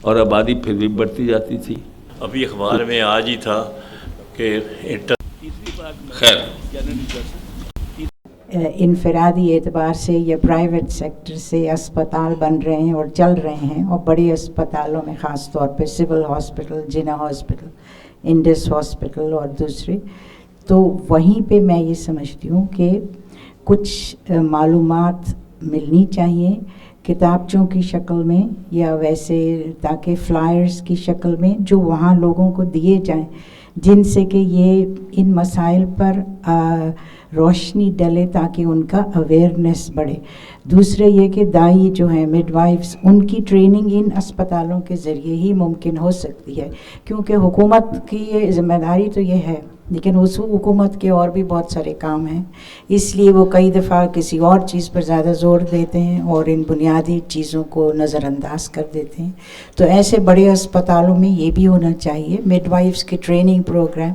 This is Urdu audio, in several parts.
اور آبادی پھر بھی بڑھتی جاتی تھی. ابھی اخبار میں آج ہی تھا کہ خیر انفرادی اعتبار سے یا پرائیویٹ سیکٹر سے اسپتال بن رہے ہیں اور چل رہے ہیں، اور بڑے اسپتالوں میں خاص طور پہ سول ہاسپٹل، جنا ہاسپٹل، انڈس ہاسپٹل اور دوسرے، تو وہیں پہ میں یہ سمجھتی ہوں کہ کچھ معلومات ملنی چاہیے کتابچوں کی شکل میں یا ویسے، تاکہ فلائرز کی شکل میں جو وہاں لوگوں کو دیے جائیں، جن سے کہ یہ ان مسائل پر روشنی ڈلے تاکہ ان کا اویئرنیس بڑھے. دوسرے یہ کہ دائی جو ہیں، مڈ وائفز، ان کی ٹریننگ ان اسپتالوں کے ذریعے ہی ممکن ہو سکتی ہے، کیونکہ حکومت کی یہ ذمہ داری تو یہ ہے، لیکن اس حکومت کے اور بھی بہت سارے کام ہیں، اس لیے وہ کئی دفعہ کسی اور چیز پر زیادہ زور دیتے ہیں اور ان بنیادی چیزوں کو نظر انداز کر دیتے ہیں. تو ایسے بڑے اسپتالوں میں یہ بھی ہونا چاہیے، مڈ وائفز کے ٹریننگ پروگرام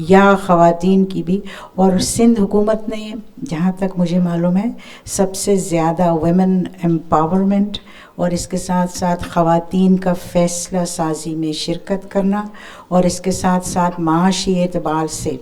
یا خواتین کی بھی. اور سندھ حکومت نے، جہاں تک مجھے معلوم ہے، سب سے زیادہ ویمن امپاورمنٹ اور اس کے ساتھ ساتھ خواتین کا فیصلہ سازی میں شرکت کرنا، اور اس کے ساتھ ساتھ معاشی اعتبار سے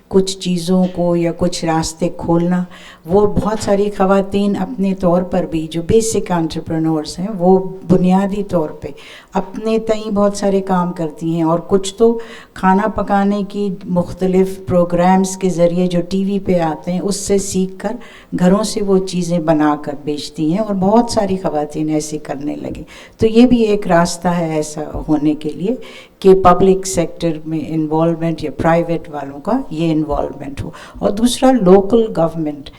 کچھ چیزوں کو یا کچھ راستے کھولنا. وہ بہت ساری خواتین اپنے طور پر بھی جو بیسک انٹرپرینورز ہیں، وہ بنیادی طور پہ اپنے تئیں بہت سارے کام کرتی ہیں، اور کچھ تو کھانا پکانے کی مختلف پروگرامز کے ذریعے جو ٹی وی پہ آتے ہیں اس سے سیکھ کر گھروں سے وہ چیزیں بنا کر بیچتی ہیں، اور بہت ساری خواتین ایسے کرنے لگیں. تو یہ بھی ایک راستہ ہے ایسا ہونے کے لیے کہ پبلک سیکٹر میں انوالومنٹ یا پرائیویٹ والوں کا یہ انوالومنٹ ہو. اور دوسرا، لوکل گورنمنٹ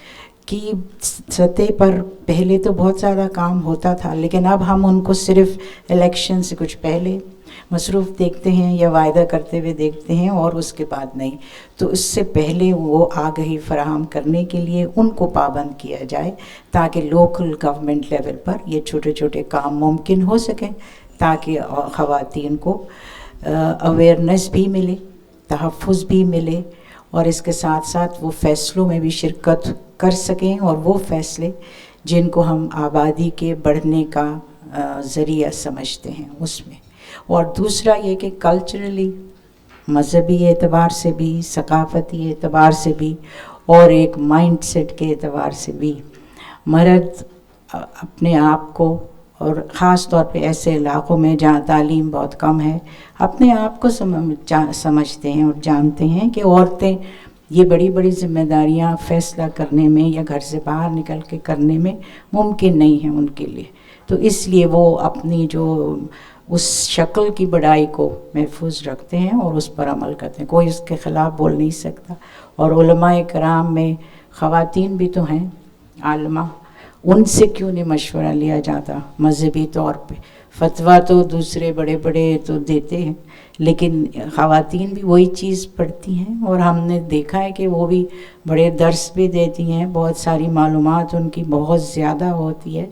کی سطح پر پہلے تو بہت زیادہ کام ہوتا تھا، لیکن اب ہم ان کو صرف الیکشن سے کچھ پہلے مصروف دیکھتے ہیں یا وعدہ کرتے ہوئے دیکھتے ہیں، اور اس کے بعد نہیں. تو اس سے پہلے وہ آگہی فراہم کرنے کے لیے ان کو پابند کیا جائے تاکہ لوکل گورنمنٹ لیول پر یہ چھوٹے چھوٹے کام ممکن ہو سکیں، تاکہ خواتین کو اویئرنیس بھی ملے، تحفظ بھی ملے، اور اس کے ساتھ ساتھ وہ فیصلوں میں بھی شرکت کر سکیں، اور وہ فیصلے جن کو ہم آبادی کے بڑھنے کا ذریعہ سمجھتے ہیں اس میں. اور دوسرا یہ کہ کلچرلی، مذہبی اعتبار سے بھی، ثقافتی اعتبار سے بھی، اور ایک مائنڈ سیٹ کے اعتبار سے بھی، مرد اپنے آپ کو، اور خاص طور پہ ایسے علاقوں میں جہاں تعلیم بہت کم ہے، اپنے آپ کو سمجھتے ہیں اور جانتے ہیں کہ عورتیں یہ بڑی بڑی ذمہ داریاں فیصلہ کرنے میں یا گھر سے باہر نکل کے کرنے میں ممکن نہیں ہیں ان کے لیے. تو اس لیے وہ اپنی جو اس شکل کی بڑائی کو محفوظ رکھتے ہیں اور اس پر عمل کرتے ہیں. کوئی اس کے خلاف بول نہیں سکتا. اور علماء کرام میں خواتین بھی تو ہیں عالمہ، ان سے کیوں نہیں مشورہ لیا جاتا مذہبی طور پہ؟ فتویٰ تو دوسرے بڑے بڑے تو دیتے ہیں، لیکن خواتین بھی وہی چیز پڑھتی ہیں، اور ہم نے دیکھا ہے کہ وہ بھی بڑے درس بھی دیتی ہیں، بہت ساری معلومات ان کی بہت زیادہ ہوتی ہے،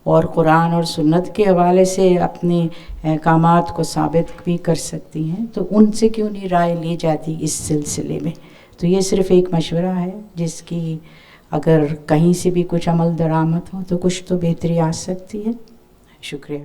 اور قرآن اور سنت کے حوالے سے اپنے احکامات کو ثابت بھی کر سکتی ہیں. تو ان سے کیوں نہیں رائے لی جاتی اس سلسلے میں؟ تو یہ صرف ایک مشورہ ہے جس کی اگر کہیں سے بھی کچھ عمل درآمد ہو تو کچھ تو بہتری آ سکتی ہے. شکریہ.